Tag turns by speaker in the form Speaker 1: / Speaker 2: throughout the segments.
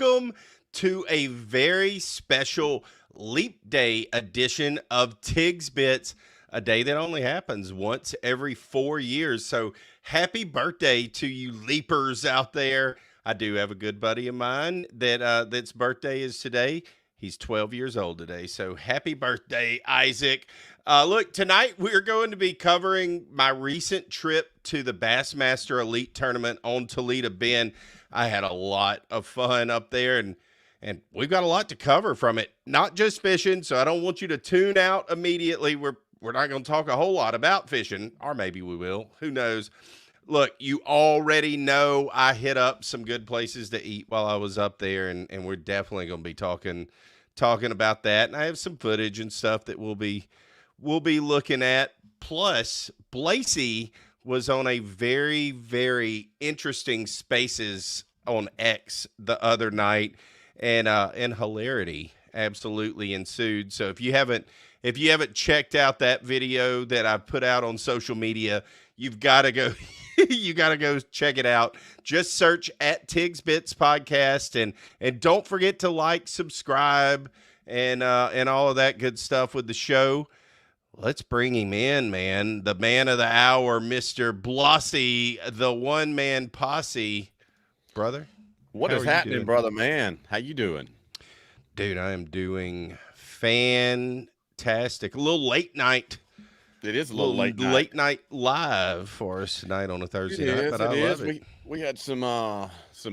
Speaker 1: welcome to a very special Leap Day edition of Tigsbits, a day that only happens once every 4 years. So happy birthday to you leapers out there. I do have a good buddy of mine that's birthday is today. He's 12 years old today. So happy birthday, Isaac. Look, tonight we're going to be covering my recent trip to the Bassmaster Elite tournament on Toledo Bend. I had a lot of fun up there, and we've got a lot to cover from it. Not just fishing, so I don't want you to tune out immediately. We're not going to talk a whole lot about fishing, or maybe we will. Who knows? Look, you already know I hit up some good places to eat while I was up there, and we're definitely going to be talking about that. And I have some footage and stuff that we'll be looking at. Plus, Blasi was on a very, very interesting Spaces on X the other night, and hilarity absolutely ensued. So if you haven't checked out that video that I put out on social media, you've got to go you got to go check it out. Just search at Tigsbits podcast, and don't forget to like, subscribe, and all of that good stuff with the show. Let's bring him in, man. The man of the hour, Mr. Blasi, the one-man posse. Brother?
Speaker 2: What is happening, brother man? How you doing?
Speaker 1: Dude, I am doing fantastic. A little late night.
Speaker 2: It is a little
Speaker 1: late night live for us tonight on a Thursday night, but I love it.
Speaker 2: We had some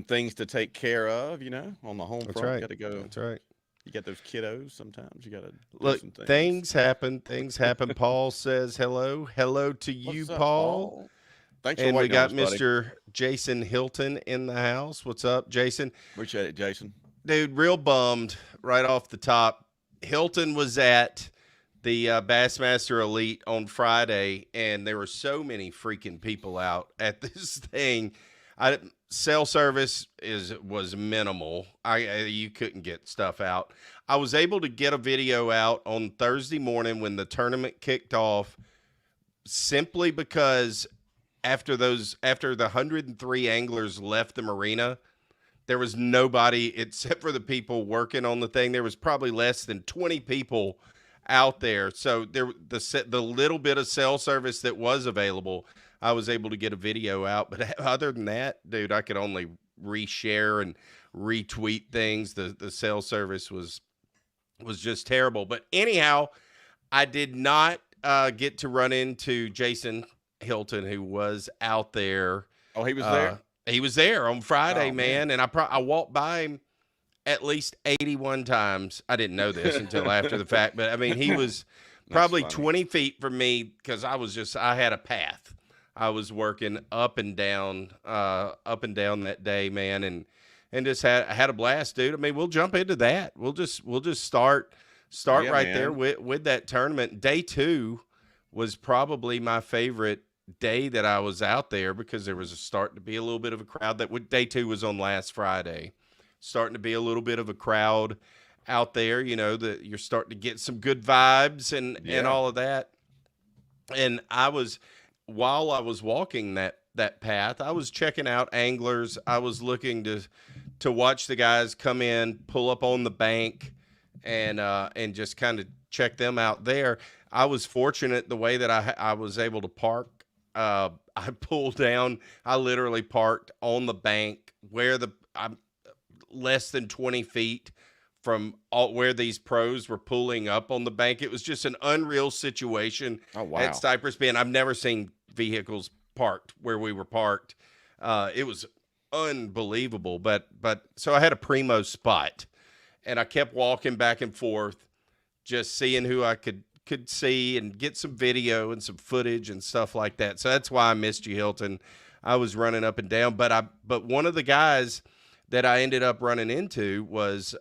Speaker 2: things to take care of, on the home front.
Speaker 1: Right.
Speaker 2: Got to go.
Speaker 1: That's right.
Speaker 2: You got those kiddos sometimes. You got to
Speaker 1: look.
Speaker 2: Some
Speaker 1: things happen. Paul says hello. Hello to you,
Speaker 2: What's up,
Speaker 1: Paul.
Speaker 2: Thanks for
Speaker 1: and we got
Speaker 2: us,
Speaker 1: Mr. Jason Hilton in the house. What's up, Jason?
Speaker 2: Appreciate it, Jason.
Speaker 1: Dude, real bummed right off the top. Hilton was at the Bassmaster Elite on Friday, and there were so many freaking people out at this thing. Cell service was minimal. You couldn't get stuff out. I was able to get a video out on Thursday morning when the tournament kicked off, simply because after the 103 anglers left the marina, there was nobody except for the people working on the thing. There was probably less than 20 people out there. So the little bit of cell service that was available, I was able to get a video out. But other than that, dude, I could only reshare and retweet things. The cell service was just terrible. But anyhow, I did not get to run into Jason Hilton, who was out there.
Speaker 2: Oh, he was there?
Speaker 1: He was there on Friday, man. And I walked by him at least 81 times. I didn't know this until after the fact, but I mean, he was probably 20 feet from me, because I had a path. I was working up and down that day, man, and just had a blast, dude. I mean, we'll jump into that. We'll just start right there with that tournament. Day 2 was probably my favorite day that I was out there, because there was starting to be a little bit of a crowd. Day 2 was on last Friday. Starting to be a little bit of a crowd out there, you're starting to get some good vibes and all of that. And while I was walking that path, I was checking out anglers. I was looking to watch the guys come in, pull up on the bank, and just kind of check them out there. I was fortunate the way that I was able to park. I pulled down. I literally parked on the bank where I'm less than 20 feet from where these pros were pulling up on the bank. It was just an unreal situation.
Speaker 2: Oh, wow.
Speaker 1: At Cypress Bend. I've never seen vehicles parked where we were parked. It was unbelievable. But so I had a primo spot, and I kept walking back and forth, just seeing who I could see and get some video and some footage and stuff like that. So that's why I missed you, Hilton. I was running up and down, but one of the guys that I ended up running into was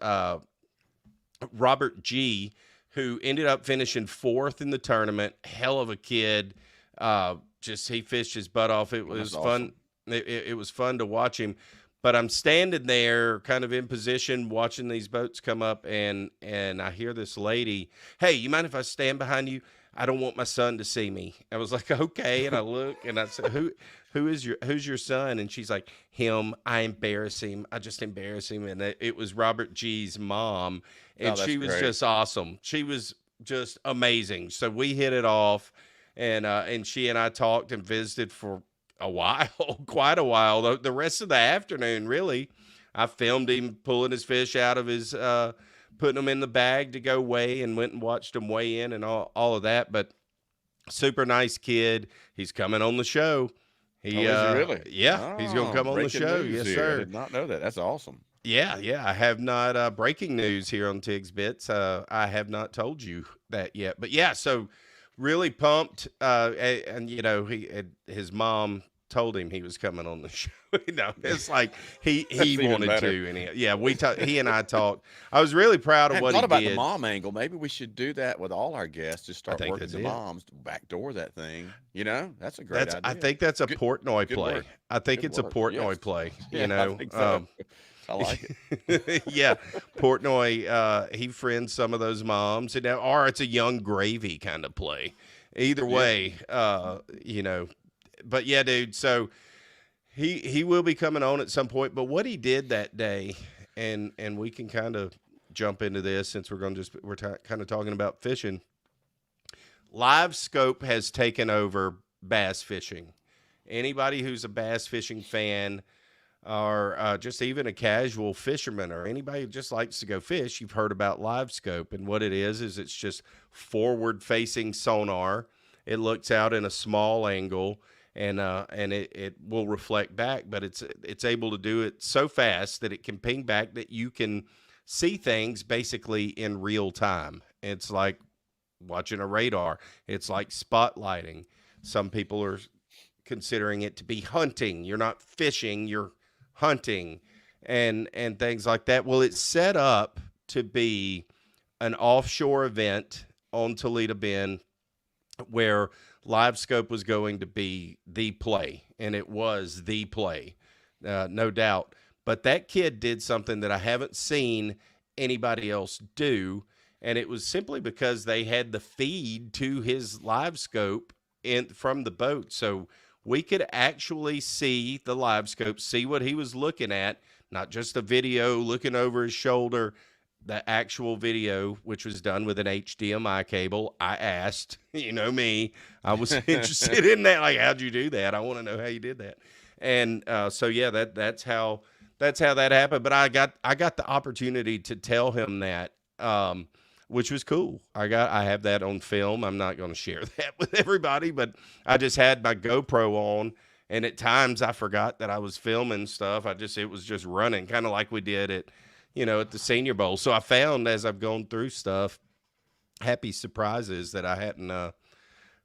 Speaker 1: Robert G., who ended up finishing 4th in the tournament. Hell of a kid. He fished his butt off. It was fun. It was fun to watch him. But I'm standing there kind of in position watching these boats come up, and I hear this lady, "Hey, you mind if I stand behind you? I don't want my son to see me. I was like, okay. And I look and I said, who's your son? And she's like, him. I embarrass him. I just embarrass him. And it was Robert G's mom. And
Speaker 2: Oh, that's
Speaker 1: she was
Speaker 2: great.
Speaker 1: just awesome. She was just amazing. So we hit it off, and she and I talked and visited for a while, quite a while. The rest of the afternoon, really, I filmed him pulling his fish out of his, putting them in the bag to go weigh, and went and watched him weigh in and all of that. But super nice kid. He's coming on the show.
Speaker 2: Is he really?
Speaker 1: Yeah, he's going to come on the
Speaker 2: breaking
Speaker 1: show.
Speaker 2: news
Speaker 1: Yes,
Speaker 2: here.
Speaker 1: sir.
Speaker 2: I did not know that. That's awesome.
Speaker 1: Yeah. I have not breaking news here on tigsbits. I have not told you that yet, but yeah. So really pumped. And you know, his mom told him he was coming on the show. You know, it's like he wanted to, and he and I talked. I was really proud of what he did.
Speaker 2: Thought about the mom angle. Maybe we should do that with all our guests. Just start working the moms to backdoor that thing. You know, that's a great idea.
Speaker 1: I think that's a Portnoy play. I think it's a Portnoy play. You know,
Speaker 2: I think so. I like
Speaker 1: it. Yeah, Portnoy. He friends some of those moms, or it's a Young Gravy kind of play. Either way, you know. But yeah, dude. So he will be coming on at some point. But what he did that day, and we can kind of jump into this since we're kind of talking about fishing. Livescope has taken over bass fishing. Anybody who's a bass fishing fan, or just even a casual fisherman, or anybody who just likes to go fish, you've heard about Livescope. And what it is it's just forward-facing sonar. It looks out in a small angle, and it will reflect back, but it's able to do it so fast that it can ping back that you can see things basically in real time. It's like watching a radar. It's like spotlighting. Some people are considering it to be hunting. You're not fishing, you're hunting, and things like that. Well, it's set up to be an offshore event on Toledo Bend where Livescope was going to be the play, and it was the play, no doubt. But that kid did something that I haven't seen anybody else do, and it was simply because they had the feed to his Livescope from the boat, so we could actually see the Livescope, see what he was looking at, not just a video looking over his shoulder. The actual video, which was done with an HDMI cable. I asked, you know me, I was interested in that. Like, how'd you do that? I want to know how you did that. And so yeah, that's how that happened. But I got the opportunity to tell him that, which was cool. I have that on film. I'm not going to share that with everybody, but I just had my GoPro on, and at times I forgot that I was filming stuff. It was just running, kind of like we did at the Senior Bowl. So I found, as I've gone through stuff, happy surprises that I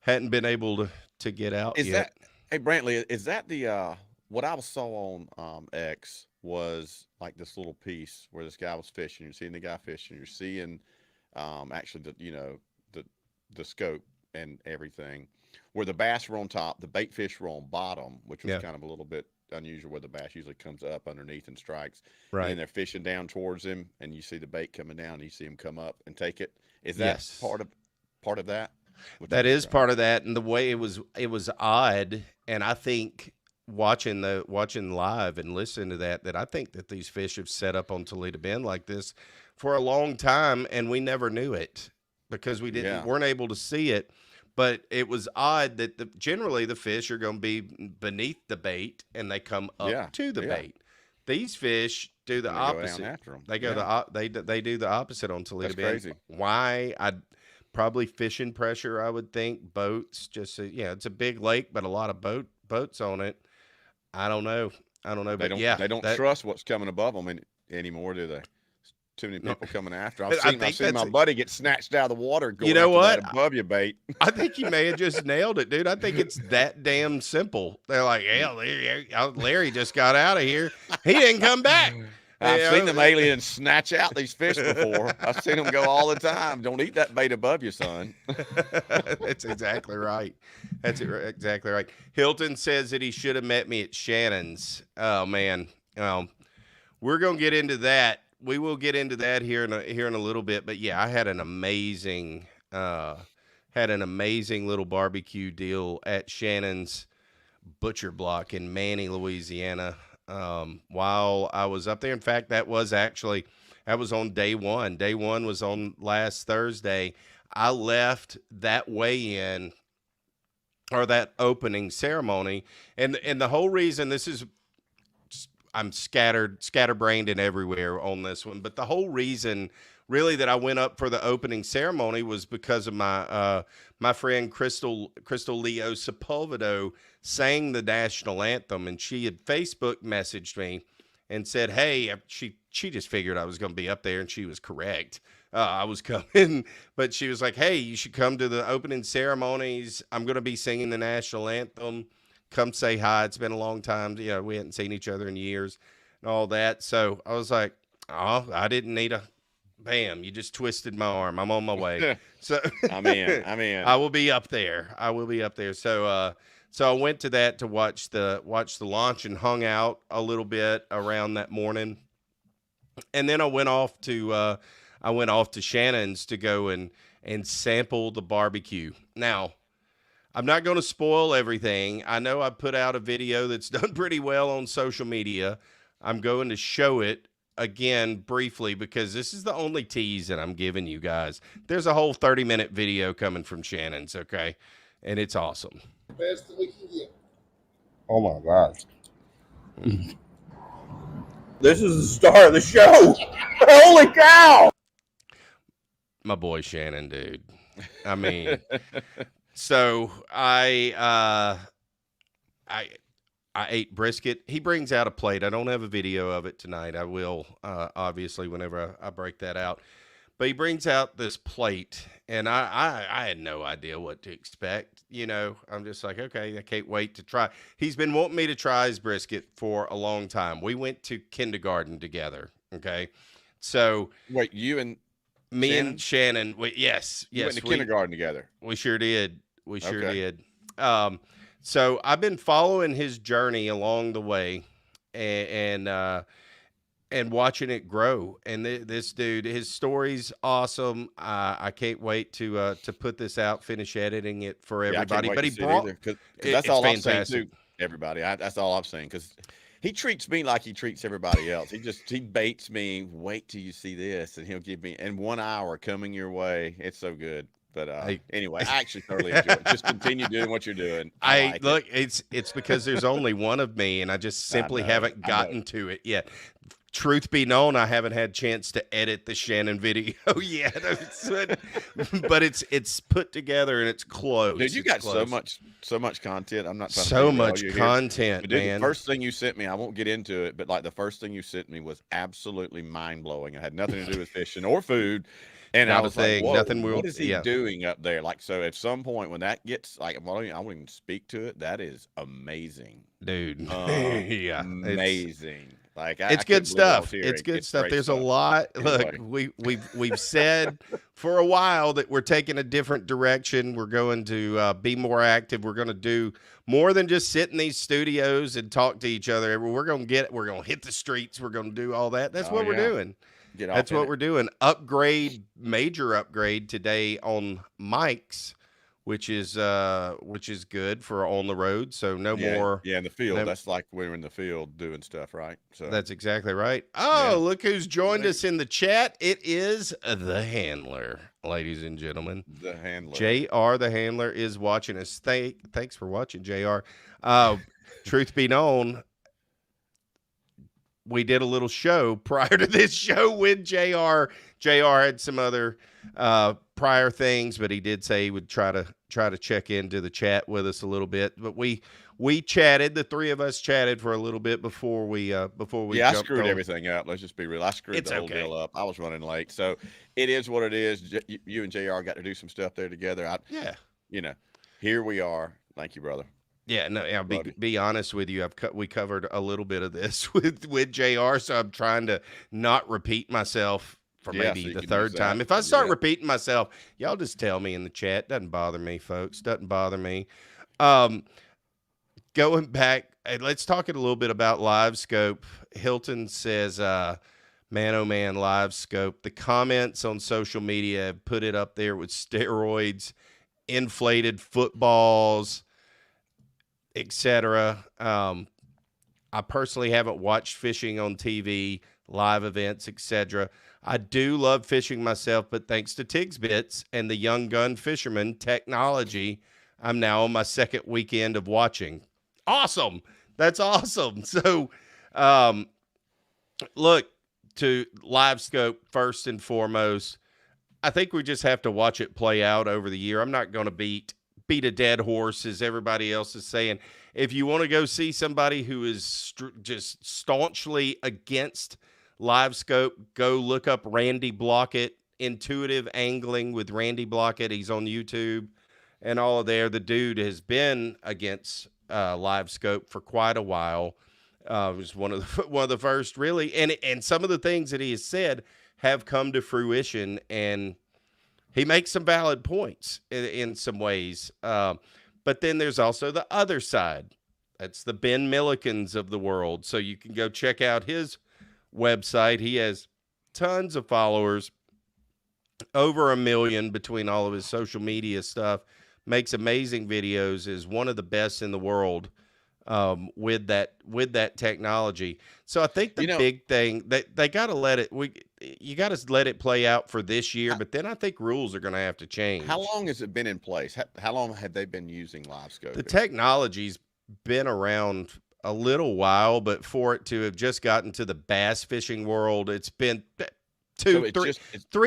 Speaker 1: hadn't been able to get out yet.
Speaker 2: Hey, Brantley, is that the what I saw on X was like this little piece where this guy was fishing. You're seeing the guy fishing. You're seeing actually the scope and everything, where the bass were on top, the bait fish were on bottom, which was kind of a little bit unusual, where the bass usually comes up underneath and strikes. Right. And they're fishing down towards him, and you see the bait coming down, and you see him come up and take it. Is that part of that?
Speaker 1: That is part of that, and the way it was odd, and I think watching live and listening to that I think that these fish have set up on Toledo Bend like this for a long time, and we never knew it because we weren't able to see it. But it was odd that generally the fish are going to be beneath the bait, and they come up to the bait. These fish do the opposite.
Speaker 2: Go down after them.
Speaker 1: They go they do the opposite on Toledo Bend.
Speaker 2: Crazy.
Speaker 1: Why? Probably fishing pressure, I would think. Boats, it's a big lake, but a lot of boats on it. I don't know. They don't trust what's coming above them anymore, do they? Too many people coming after. I've seen my buddy get snatched out of the water going above your bait. I think you may have just nailed it, dude. I think it's that damn simple. They're like, hell, Larry just got out of here. He didn't come back.
Speaker 2: I've seen them aliens snatch out these fish before. I've seen them go all the time. Don't eat that bait above you, son.
Speaker 1: That's exactly right. That's exactly right. Hilton says that he should have met me at Shannon's. Oh, man. We're going to get into that. We will get into that here in a little bit. But, yeah, I had an amazing had an amazing little barbecue deal at Shannon's Butcher Block in Manny, Louisiana. While I was up there, in fact, that was on day one. Day one was on last Thursday. I left that weigh-in or that opening ceremony, and the whole reason this is, I'm scatterbrained and everywhere on this one, but the whole reason really that I went up for the opening ceremony was because of my friend Crystal Leo Sepulvedo sang the national anthem, and she had Facebook messaged me and said, hey, she just figured I was going to be up there, and she was correct. I was coming, but she was like, hey, you should come to the opening ceremonies. I'm going to be singing the national anthem. Come say hi. It's been a long time. You know, we hadn't seen each other in years and all that. So I was like, oh, I didn't need a bam. You just twisted my arm. I'm on my way. So
Speaker 2: I'm in.
Speaker 1: I will be up there. So, so I went to that to watch the launch and hung out a little bit around that morning. And then I went off to Shannon's to go and sample the barbecue. Now, I'm not going to spoil everything. I know I put out a video that's done pretty well on social media. I'm going to show it again briefly because this is the only tease that I'm giving you guys. There's a whole 30-minute video coming from Shannon's, okay? And it's awesome.
Speaker 3: Best that we can get.
Speaker 4: Oh my gosh. This is the star of the show. Holy cow.
Speaker 1: My boy Shannon, dude. I mean, so I ate brisket. He brings out a plate. I don't have a video of it tonight. I will, obviously, whenever I break that out. But he brings out this plate, and I had no idea what to expect. You know, I'm just like, okay, I can't wait to try. He's been wanting me to try his brisket for a long time. We went to kindergarten together, okay? So
Speaker 2: wait, you and
Speaker 1: me
Speaker 2: Shannon?
Speaker 1: and Shannon, yes,
Speaker 2: you went to kindergarten together.
Speaker 1: We sure did. We sure
Speaker 2: Okay.
Speaker 1: did. So I've been following his journey along the way, and watching it grow. And this dude, his story's awesome. I can't wait to put this out, finish editing it for everybody.
Speaker 2: Yeah, I can't wait
Speaker 1: but he
Speaker 2: to see it
Speaker 1: brought
Speaker 2: either, 'cause
Speaker 1: it-
Speaker 2: that's
Speaker 1: it's
Speaker 2: all I'm
Speaker 1: fantastic.
Speaker 2: saying too. Everybody, that's all I'm saying because he treats me like he treats everybody else. He baits me. Wait till you see this, and he'll give me in 1 hour coming your way. It's so good. But anyway, I actually thoroughly enjoy it. Just continue doing what you're doing. I like
Speaker 1: look,
Speaker 2: it.
Speaker 1: it's because there's only one of me, and I just simply
Speaker 2: know,
Speaker 1: haven't
Speaker 2: I know.
Speaker 1: gotten to it yet. Truth be known, I haven't had a chance to edit the Shannon video yet. But it's put together and it's close.
Speaker 2: Dude, you
Speaker 1: It's
Speaker 2: got
Speaker 1: close.
Speaker 2: so much content. I'm not trying to
Speaker 1: So
Speaker 2: bang all
Speaker 1: much
Speaker 2: you here.
Speaker 1: content,
Speaker 2: But dude,
Speaker 1: man.
Speaker 2: the first thing you sent me, I won't get into it, but like the first thing you sent me was absolutely mind blowing. It had nothing to do with fishing or food. And
Speaker 1: Not
Speaker 2: I
Speaker 1: a
Speaker 2: was
Speaker 1: thing,
Speaker 2: like, whoa,
Speaker 1: nothing will-
Speaker 2: what is he
Speaker 1: yeah.
Speaker 2: doing up there? Like, so at some point when that gets like, I won't even speak to it. That is amazing.
Speaker 1: Dude. Yeah.
Speaker 2: Amazing. Like,
Speaker 1: It's good stuff. It's good stuff. There's a lot.
Speaker 2: Anyway.
Speaker 1: Look, we've said for a while that we're taking a different direction. We're going to be more active. We're going to do more than just sit in these studios and talk to each other. We're going to hit the streets. We're going to do all that. That's what we're doing. That's what we're doing. Major upgrade today on mics, which is good for on the road. So no more.
Speaker 2: Yeah, in the field.
Speaker 1: no-
Speaker 2: That's like when we're in the field doing stuff, right? So
Speaker 1: That's exactly right. Oh,
Speaker 2: Yeah.
Speaker 1: look who's joined us in the chat. It is the handler, ladies and gentlemen.
Speaker 2: the handler.
Speaker 1: JR the handler is watching us. Thanks for watching, JR. Truth be known, we did a little show prior to this show with JR. JR had some other prior things, but he did say he would try to check into the chat with us a little bit. But we chatted, the three of us chatted for a little bit before we
Speaker 2: I
Speaker 1: jumped
Speaker 2: screwed
Speaker 1: on.
Speaker 2: everything up. Let's just be real. I screwed
Speaker 1: It's
Speaker 2: the whole
Speaker 1: okay.
Speaker 2: deal up. I was running late, so it is what it is. You and JR got to do some stuff there together.
Speaker 1: Yeah.
Speaker 2: Here we are. Thank you, brother.
Speaker 1: Yeah, no, I'll
Speaker 2: Buddy.
Speaker 1: be honest with you. We covered a little bit of this with JR, so I'm trying to not repeat myself for
Speaker 2: Yeah,
Speaker 1: maybe
Speaker 2: so you
Speaker 1: the
Speaker 2: can
Speaker 1: third
Speaker 2: use
Speaker 1: time.
Speaker 2: that.
Speaker 1: If I start
Speaker 2: Yeah.
Speaker 1: repeating myself, y'all just tell me in the chat. Doesn't bother me, folks. Doesn't bother me. Going back, let's talk a little bit about Livescope. Hilton says, man, oh man, Livescope. The comments on social media have put it up there with steroids inflated footballs, etc. I personally haven't watched fishing on TV, live events, etc. I do love fishing myself, but thanks to tigsbits and the young gun fisherman technology, I'm now on my second weekend of watching. Awesome. That's awesome. So, um, look, to Livescope first and foremost, I think we just have to watch it play out over the year. I'm not going to beat a dead horse, as everybody else is saying. If you want to go see somebody who is just staunchly against Livescope, go look up Randy Blockett, Intuitive Angling with Randy Blockett. He's on YouTube and all of there. The dude has been against Livescope for quite a while. Was one of the first, really, and some of the things that he has said have come to fruition, and he makes some valid points in some ways. But then there's also the other side. That's the Ben Millikens of the world. So you can go check out his website. He has tons of followers, over 1 million between all of his social media stuff, makes amazing videos, is one of the best in the world with that technology. So I think the big thing that they got to let it, you got to let it play out for this year, but then I think rules are going to have to change.
Speaker 2: How long has it been in place? How long have they been using Livescope?
Speaker 1: The technology's been around a little while, but for it to have just gotten to the bass fishing world, it's been 3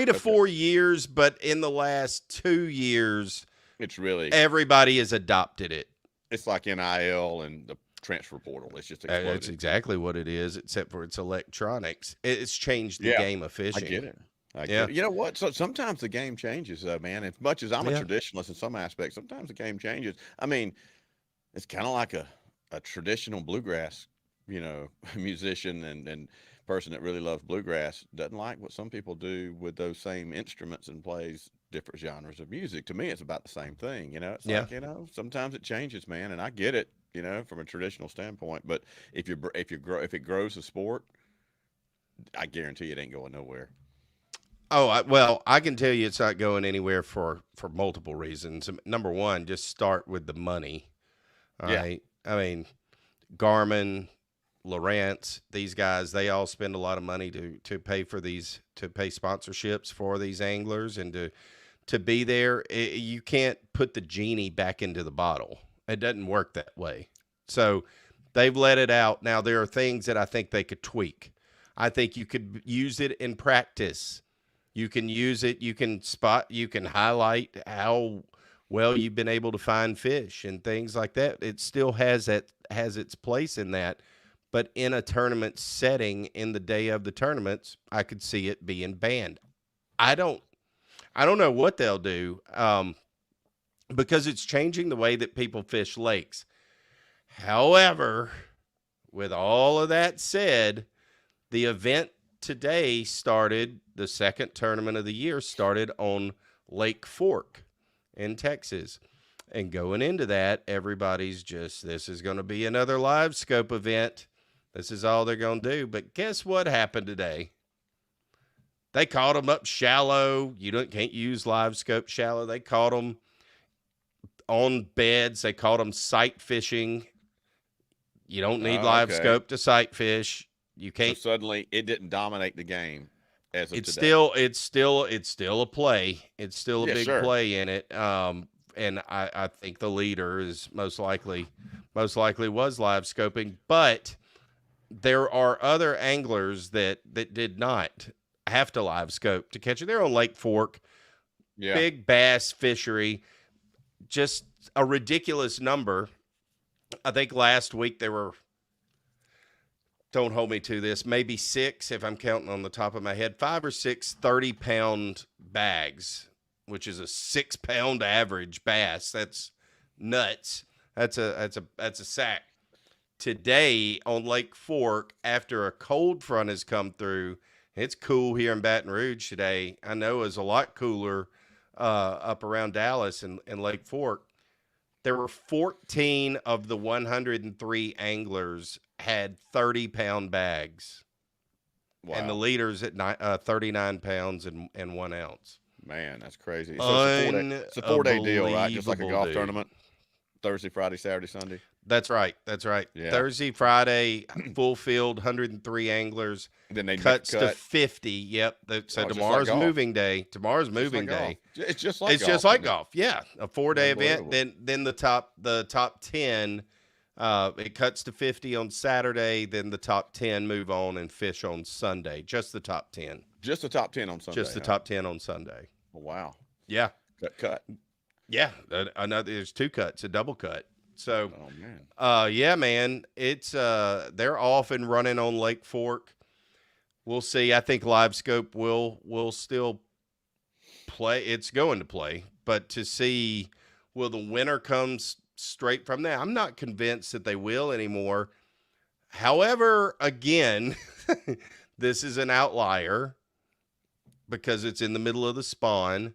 Speaker 1: to 4 years, but in the last 2 years,
Speaker 2: it's really
Speaker 1: everybody has adopted it.
Speaker 2: It's like NIL and the transfer portal. It's just exploded.
Speaker 1: That's exactly what it is, except for it's electronics. It's changed the game of fishing.
Speaker 2: I get it. I get it. You know what? So sometimes the game changes, though, man. As much as I'm a traditionalist in some aspects, sometimes the game changes. I mean, it's kind of like a traditional bluegrass, musician and person that really loves bluegrass doesn't like what some people do with those same instruments and plays different genres of music. To me, it's about the same thing. It's like, sometimes it changes, man. And I get it, from a traditional standpoint, but if it grows a sport, I guarantee it ain't going nowhere.
Speaker 1: Oh, I can tell you it's not going anywhere for multiple reasons. Number one, just start with the money. All right. I mean, Garmin, Lawrence, these guys, they all spend a lot of money to pay for these, to pay sponsorships for these anglers and to be there. You can't put the genie back into the bottle. It doesn't work that way. So they've let it out. Now, there are things that I think they could tweak. I think you could use it in practice. You can use it. You can highlight how well you've been able to find fish and things like that. It still has its place in that. But in a tournament setting, in the day of the tournaments, I could see it being banned. I don't know what they'll do because it's changing the way that people fish lakes. However, with all of that said, the event today started, the second tournament of the year started on Lake Fork in Texas. And going into that, everybody's this is going to be another Livescope event. This is all they're going to do. But guess what happened today? They caught them up shallow. Can't use Livescope shallow. They caught them on beds. They caught them sight fishing. You don't need Livescope to sight fish. You can't.
Speaker 2: So suddenly, it didn't dominate the game as of today.
Speaker 1: It's still a play. It's still a big play in it. And I think the leader is most likely was Livescoping, but there are other anglers that did not have to Livescope to catch it. They're on Lake Fork, big bass fishery, just a ridiculous number. I think last week there were, don't hold me to this, maybe 6, if I'm counting on the top of my head, 5 or 6 30-pound bags, which is a 6-pound average bass. That's nuts. That's a sack. Today on Lake Fork, after a cold front has come through, it's cool here in Baton Rouge today. I know it's a lot cooler up around Dallas and Lake Fork. There were 14 of the 103 anglers had 30-pound bags. Wow. And the leaders at 39 pounds and 1 ounce.
Speaker 2: Man, that's crazy. So it's a 4-day deal, right? Just like a golf
Speaker 1: Dude.
Speaker 2: tournament. Thursday, Friday, Saturday, Sunday.
Speaker 1: That's right.
Speaker 2: Yeah.
Speaker 1: Thursday, Friday, full field, 103 anglers.
Speaker 2: Then they
Speaker 1: Cuts
Speaker 2: make a
Speaker 1: to
Speaker 2: cut.
Speaker 1: 50. Yep. So
Speaker 2: just like
Speaker 1: tomorrow's
Speaker 2: golf.
Speaker 1: moving day. Tomorrow's
Speaker 2: Just like
Speaker 1: moving
Speaker 2: golf.
Speaker 1: day.
Speaker 2: It's just like
Speaker 1: It's
Speaker 2: golf.
Speaker 1: just like
Speaker 2: isn't it?
Speaker 1: golf. Yeah, a 4-day event.
Speaker 2: Unbelievable.
Speaker 1: Then the top 10. It cuts to 50 on Saturday. Then the top 10 move on and fish on Sunday. Just the top 10.
Speaker 2: Just the top 10 on Sunday.
Speaker 1: Just the top 10 on Sunday.
Speaker 2: Oh, wow.
Speaker 1: Yeah.
Speaker 2: Cut.
Speaker 1: Yeah. Another. There's 2 cuts, a double cut. So.
Speaker 2: Oh man.
Speaker 1: Yeah, man. It's they're off and running on Lake Fork. We'll see. I think Livescope will still play. It's going to play, but to see will the winner comes straight from there. I'm not convinced that they will anymore. However, again, this is an outlier because it's in the middle of the spawn.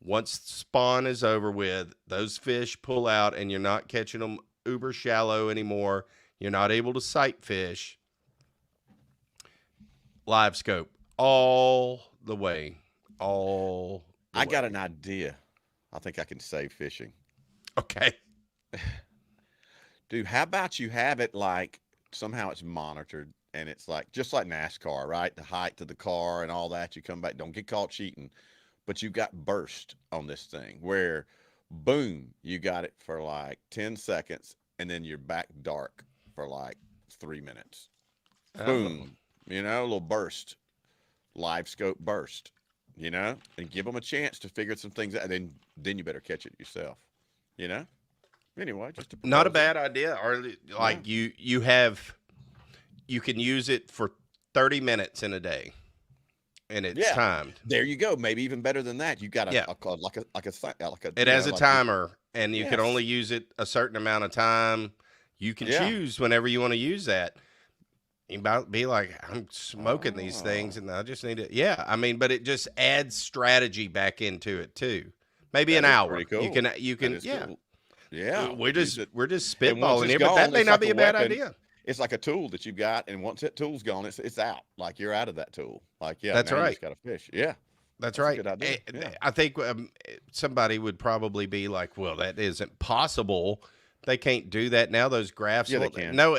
Speaker 1: Once spawn is over with, those fish pull out and you're not catching them uber shallow anymore. You're not able to sight fish. Livescope all the way.
Speaker 2: I got an idea. I think I can save fishing.
Speaker 1: Okay.
Speaker 2: Dude, how about you have it like somehow it's monitored and it's like just like NASCAR, right? The height of the car and all that. You come back, don't get caught cheating. But you got burst on this thing where boom, you got it for like 10 seconds and then you're back dark for like 3 minutes. Boom. You know, a little burst. Livescope burst. You know? And give them a chance to figure some things out. Then you better catch it yourself. You know? Anyway, just a
Speaker 1: Not a
Speaker 2: proposal.
Speaker 1: bad idea. Or like you can use it for 30 minutes in a day. And it's timed.
Speaker 2: There you go. Maybe even better than that. You got
Speaker 1: It has a timer, and you can only use it a certain amount of time. You can choose whenever you want to use that. You might be like, I'm smoking these things, and I just need it. Yeah, I mean, but it just adds strategy back into it too. Maybe an hour.
Speaker 2: Pretty cool.
Speaker 1: You can. Yeah.
Speaker 2: Cool. Yeah.
Speaker 1: We're just
Speaker 2: once
Speaker 1: spitballing
Speaker 2: it's
Speaker 1: here, but
Speaker 2: gone,
Speaker 1: that may
Speaker 2: it's
Speaker 1: not
Speaker 2: like
Speaker 1: be
Speaker 2: a
Speaker 1: a bad
Speaker 2: weapon.
Speaker 1: idea.
Speaker 2: It's like a tool that you've got, and once that tool's gone, it's out. Like you're out of that tool. Like
Speaker 1: That's
Speaker 2: now you
Speaker 1: right.
Speaker 2: just got to fish. Yeah,
Speaker 1: That's
Speaker 2: a
Speaker 1: right.
Speaker 2: good idea. Yeah.
Speaker 1: I think somebody would probably be like, well, that isn't possible. They can't do that now. Those graphs.
Speaker 2: Yeah, they can.
Speaker 1: No,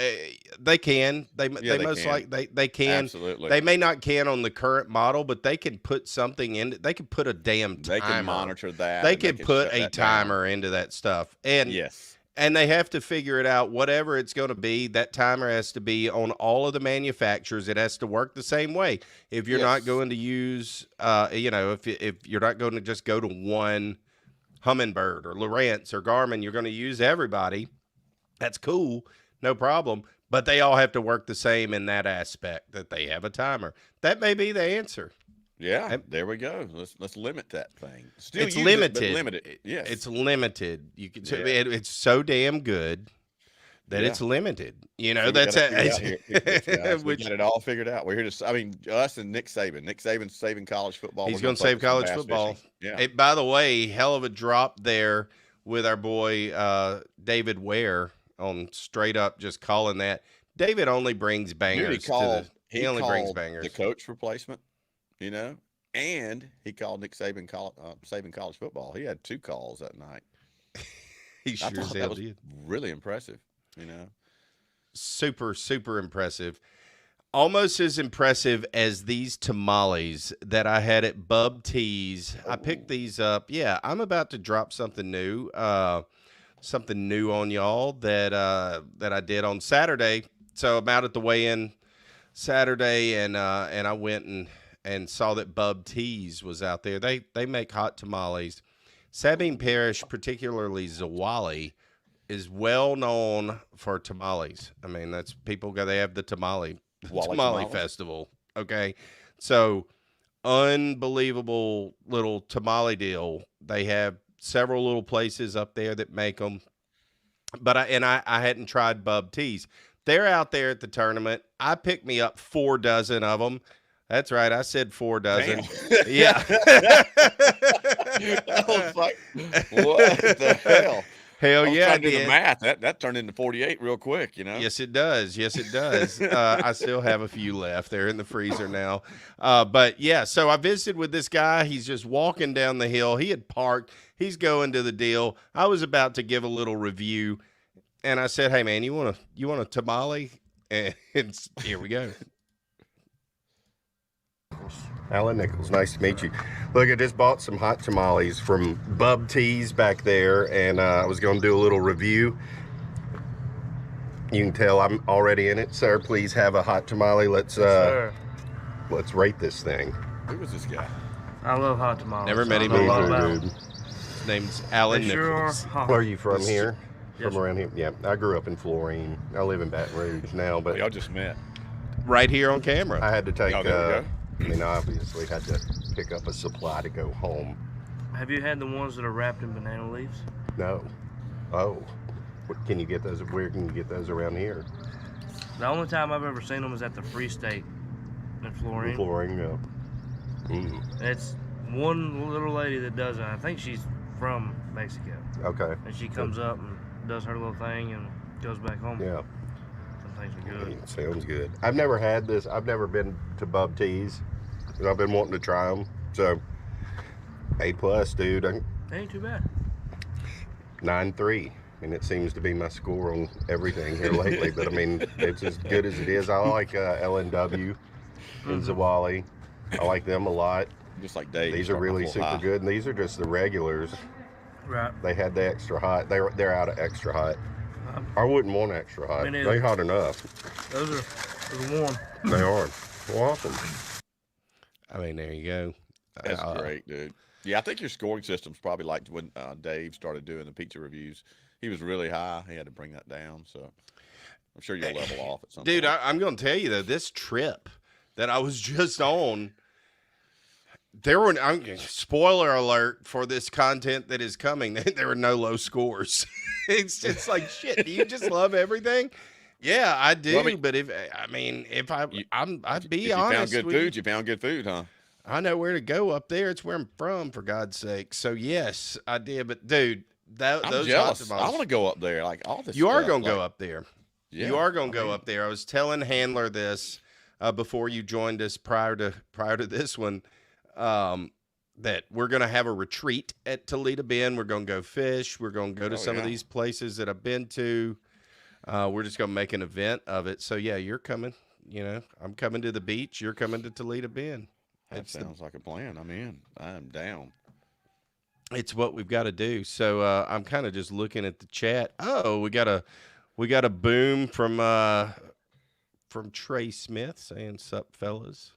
Speaker 1: they can. They
Speaker 2: they
Speaker 1: most
Speaker 2: can.
Speaker 1: like they can.
Speaker 2: Absolutely.
Speaker 1: They may not can on the current model, but they can put something in. They can put a damn timer.
Speaker 2: They can monitor that.
Speaker 1: They
Speaker 2: and
Speaker 1: can put a timer into that stuff. And
Speaker 2: yes.
Speaker 1: And they have to figure it out. Whatever it's going to be, that timer has to be on all of the manufacturers. It has to work the same way. If you're not going to use, if you're not going to just go to one Humminbird or Lowrance or Garmin, you're going to use everybody. That's cool, no problem. But they all have to work the same in that aspect, that they have a timer. That may be the answer.
Speaker 2: Yeah, there we go. Let's limit that thing. Still
Speaker 1: It's
Speaker 2: use
Speaker 1: limited.
Speaker 2: It, but limit it. Yes.
Speaker 1: It's limited. You can. It's so damn good that it's limited. You know,
Speaker 2: We
Speaker 1: that's
Speaker 2: got it all figured out. We're here to. I mean, us and Nick Saban. Nick Saban's saving college football.
Speaker 1: He's
Speaker 2: We're
Speaker 1: going to
Speaker 2: play
Speaker 1: save
Speaker 2: some
Speaker 1: college
Speaker 2: bass
Speaker 1: football.
Speaker 2: fishing. Yeah.
Speaker 1: Hey, by the way, hell of a drop there with our boy David Ware on straight up just calling that. David only brings bangers. He only brings bangers.
Speaker 2: The coach replacement, you know, and he called Nick Saban saving college football. He had 2 calls that night.
Speaker 1: He sure as hell did.
Speaker 2: Really impressive, you know.
Speaker 1: Super, super impressive. Almost as impressive as these tamales that I had at Bub T's. I picked these up. Yeah, I'm about to drop something new on y'all that I did on Saturday. So I'm out at the weigh-in Saturday, and I went and saw that Bub T's was out there. They make hot tamales. Sabine Parish, particularly Zawali, is well known for tamales. I mean, that's they have the tamale festival. Okay. So unbelievable little tamale deal. They have several little places up there that make them, but I hadn't tried Bub T's. They're out there at the tournament. I picked me up 4 dozen of them. That's right. I said 4 dozen.
Speaker 2: Damn.
Speaker 1: Yeah.
Speaker 2: I was like, what the hell?
Speaker 1: Hell
Speaker 2: I was
Speaker 1: yeah, I
Speaker 2: trying to do the
Speaker 1: did.
Speaker 2: math. That turned into 48 real quick, you know?
Speaker 1: Yes, it does. Yes, it does. I still have a few left. They're in the freezer now. But yeah, so I visited with this guy. He's just walking down the hill. He had parked. He's going to the deal. I was about to give a little review, and I said, "Hey, man, you want a tamale?" And here we go. Alan Nichols, nice to meet you. Look, I just bought some hot tamales from Bub Tees back there, and I was going to do a little review. You can tell I'm already in it, sir. Please have a hot tamale. Let's rate this thing.
Speaker 2: Who was this guy?
Speaker 3: I love hot tamales.
Speaker 1: Never met him before, dude. His name's Alan Nichols.
Speaker 3: Sure
Speaker 1: Where are you from here?
Speaker 3: Yes,
Speaker 1: From around here? Yeah, I grew up in Florine. I live in Baton Rouge now, but
Speaker 2: Y'all just met.
Speaker 1: right here on camera. I had to take,
Speaker 2: Oh, there we go.
Speaker 1: obviously had to pick up a supply to go home.
Speaker 3: Have you had the ones that are wrapped in banana leaves?
Speaker 1: No. Oh. Can you get those? Where can you get those around here?
Speaker 3: The only time I've ever seen them is at the Free State in Florine.
Speaker 1: Florine, yeah. Mm.
Speaker 3: It's one little lady that does it. I think she's from Mexico.
Speaker 1: Okay.
Speaker 3: And she comes up and does her little thing and goes back home.
Speaker 1: Yeah.
Speaker 3: Some things are good.
Speaker 1: Sounds good. I've never had this. I've never been to Bub Tees, and I've been wanting to try them. So, A+, dude.
Speaker 3: Ain't too bad.
Speaker 1: 9.3, and it seems to be my score on everything here lately. But I mean, it's as good as it is. I like LNW and Zawali. I like them a lot.
Speaker 2: Just like Dave.
Speaker 1: These are really super good, and these are just the regulars.
Speaker 3: Right.
Speaker 1: They had the extra hot. They're out of extra hot. I wouldn't want extra hot.
Speaker 3: Me neither.
Speaker 1: They hot enough.
Speaker 3: Those are warm.
Speaker 1: They are. Well, awesome. I mean, there you go.
Speaker 2: That's great, dude. Yeah, I think your scoring system's probably like when Dave started doing the pizza reviews. He was really high. He had to bring that down. So I'm sure you'll level off at some point.
Speaker 1: Dude, I'm going to tell you, though, this trip that I was just on, there were, spoiler alert for this content that is coming, there were no low scores. It's like, shit, do you just love everything? Yeah, I do.
Speaker 2: Well, I mean,
Speaker 1: but if I'd be
Speaker 2: if
Speaker 1: honest.
Speaker 2: You found good food, huh?
Speaker 1: I know where to go up there. It's where I'm from, for God's sake. So yes, I did. But dude,
Speaker 2: I'm
Speaker 1: those
Speaker 2: jealous.
Speaker 1: hot
Speaker 2: I want to go up there. Like all this.
Speaker 1: You are
Speaker 2: stuff,
Speaker 1: going to go
Speaker 2: like-
Speaker 1: up there.
Speaker 2: Yeah,
Speaker 1: You are going to go up there. I was telling Handler this before you joined us prior to this one, that we're going to have a retreat at Toledo Bend. We're going to go fish. We're going to go to some of these places that I've been to. We're just going to make an event of it. So yeah, you're coming. You know, I'm coming to the beach. You're coming to Toledo Bend.
Speaker 2: That sounds like a plan. I'm in. I'm down.
Speaker 1: It's what we've got to do. So I'm kind of just looking at the chat. Oh, we got a boom from Trey Smith saying, "Sup, fellas."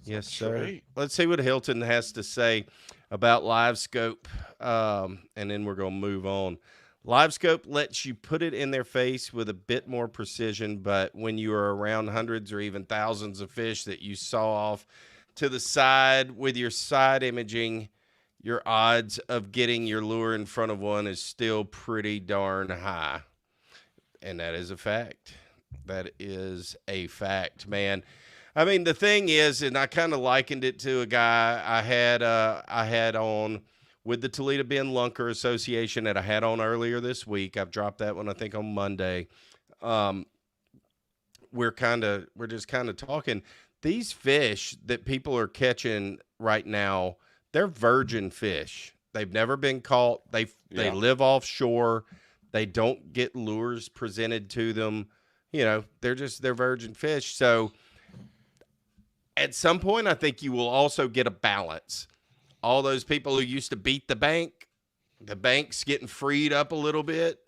Speaker 1: Yes, sir.
Speaker 2: Trey.
Speaker 1: Let's see what Hilton has to say about Livescope, and then we're going to move on. Livescope lets you put it in their face with a bit more precision, but when you are around hundreds or even thousands of fish that you saw off to the side with your side imaging, your odds of getting your lure in front of one is still pretty darn high. And that is a fact. That is a fact, man. I mean, the thing is, and I kind of likened it to a guy I had on with the Toledo Bend Lunker Association that I had on earlier this week. I've dropped that one, I think, on Monday. We're just kind of talking. These fish that people are catching right now, they're virgin fish. They've never been caught. They live offshore. They don't get lures presented to them. You know, they're virgin fish. So at some point, I think you will also get a balance. All those people who used to beat the bank's getting freed up a little bit,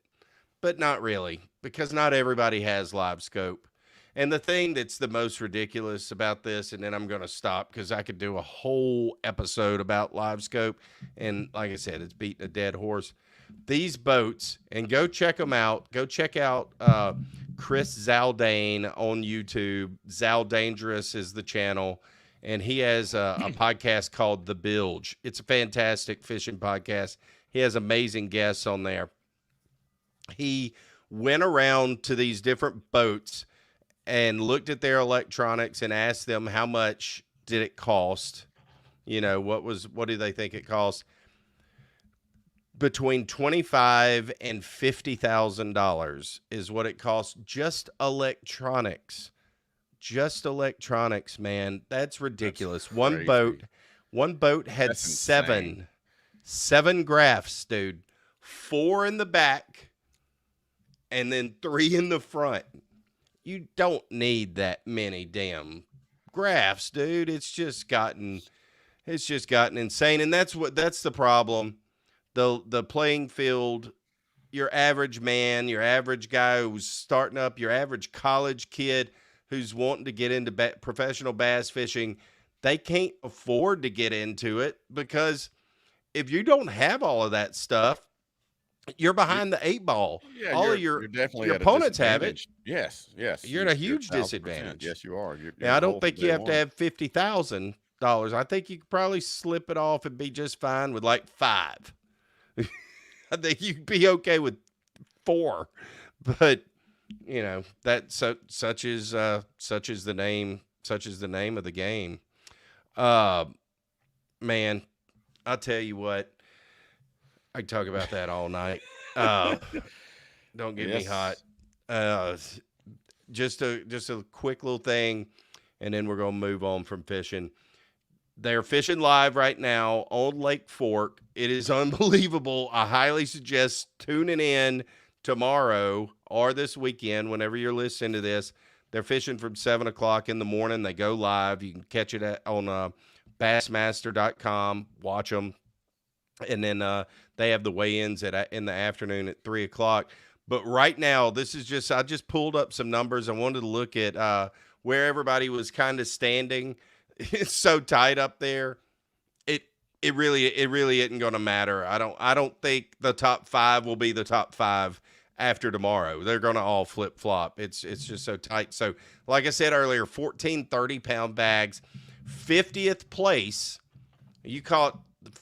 Speaker 1: but not really, because not everybody has Livescope. And the thing that's the most ridiculous about this, and then I'm going to stop because I could do a whole episode about Livescope, and like I said, it's beating a dead horse. These boats, and go check them out. Go check out Chris Zaldane on YouTube. Zal Dangerous is the channel, and he has a podcast called The Bilge. It's a fantastic fishing podcast. He has amazing guests on there. He went around to these different boats and looked at their electronics and asked them how much did it cost. You know, what do they think it cost? between $25,000 and $50,000 is what it costs just electronics. Just electronics, man. That's ridiculous. One boat had
Speaker 2: That's insane.
Speaker 1: seven graphs, dude. 4 in the back and then 3 in the front. You don't need that many damn graphs, dude. It's just gotten insane. And that's the problem. The playing field, your average man, your average guy who's starting up, your average college kid who's wanting to get into professional bass fishing, they can't afford to get into it because if you don't have all of that stuff, you're behind the 8 ball.
Speaker 2: Yeah,
Speaker 1: all of
Speaker 2: you're definitely
Speaker 1: your
Speaker 2: at a
Speaker 1: opponents have it.
Speaker 2: disadvantage. Yes.
Speaker 1: You're at a
Speaker 2: You're
Speaker 1: huge
Speaker 2: 1,000%.
Speaker 1: disadvantage.
Speaker 2: Yes, you are. You're
Speaker 1: Now, I don't
Speaker 2: both
Speaker 1: think
Speaker 2: from
Speaker 1: you
Speaker 2: day
Speaker 1: have to
Speaker 2: one.
Speaker 1: have $50,000. I think you could probably slip it off and be just fine with like 5. I think you'd be okay with 4, but you know that such is the name of the game. Man, I'll tell you what, I can talk about that all night. Don't get me hot. Just a quick little thing, and then we're gonna move on from fishing. They're fishing live right now on Lake Fork. It is unbelievable. I highly suggest tuning in tomorrow or this weekend, whenever you're listening to this. They're fishing from 7 o'clock in the morning. They go live. You can catch it on bassmaster.com. Watch them. And then they have the weigh-ins in the afternoon at 3 o'clock. But right now, I just pulled up some numbers. I wanted to look at where everybody was kind of standing. It's so tight up there. It really isn't going to matter. I don't think the top 5 will be the top 5 after tomorrow. They're going to all flip flop. It's just so tight. So like I said earlier, 14 30-pound bags, 50th place. You call it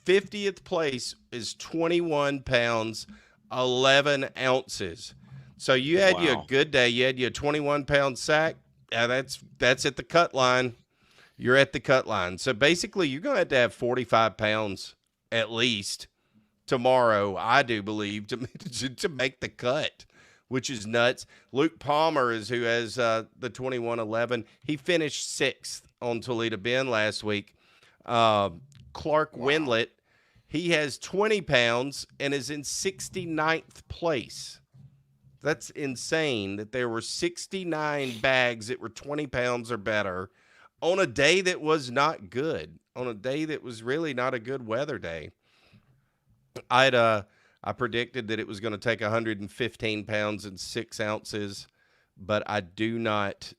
Speaker 1: 50th place is 21 pounds, 11 ounces. So you had you a good day. You had you a 21-pound sack. Yeah, that's at the cut line. You're at the cut line. So basically, you're going to have 45 pounds at least tomorrow, I do believe, to make the cut, which is nuts. Luke Palmer is who has the 21-11. He finished 6th on Toledo Bend last week. Clark Windlet, he has 20 pounds and is in 69th place. That's insane that there were 69 bags that were 20 pounds or better on a day that was not good, on a day that was really not a good weather day. I predicted that it was going to take 115 pounds and 6 ounces, but I don't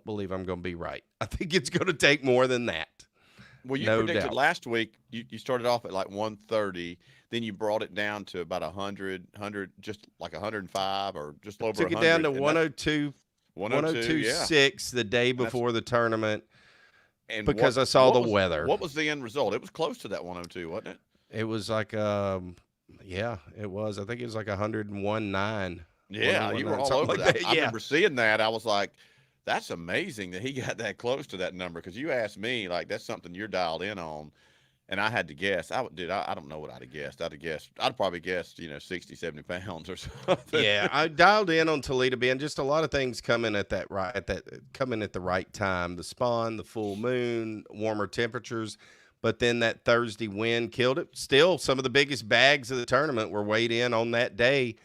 Speaker 1: believe I'm going to be right. I think it's going to take more than that.
Speaker 2: Well, you
Speaker 1: No
Speaker 2: predicted
Speaker 1: doubt.
Speaker 2: last week, you started off at like 130, then you brought it down to about 100, just like 105 or just over 100.
Speaker 1: Took it down to 102. 102.6 the day before the tournament,
Speaker 2: and
Speaker 1: because I saw the weather.
Speaker 2: What was the end result? It was close to that 102, wasn't it?
Speaker 1: It was like, yeah, it was. I think it was like 101.9.
Speaker 2: Yeah, you were all over that. I remember seeing that. I was like, that's amazing that he got that close to that number. Because you asked me, like, that's something you're dialed in on. And I had to guess. I don't know what I'd have guessed. I'd probably guessed, 60, 70 pounds or something.
Speaker 1: Yeah, I dialed in on Toledo Bend. Just a lot of things coming at the right time. The spawn, the full moon, warmer temperatures. But then that Thursday wind killed it. Still, some of the biggest bags of the tournament were weighed in on that day.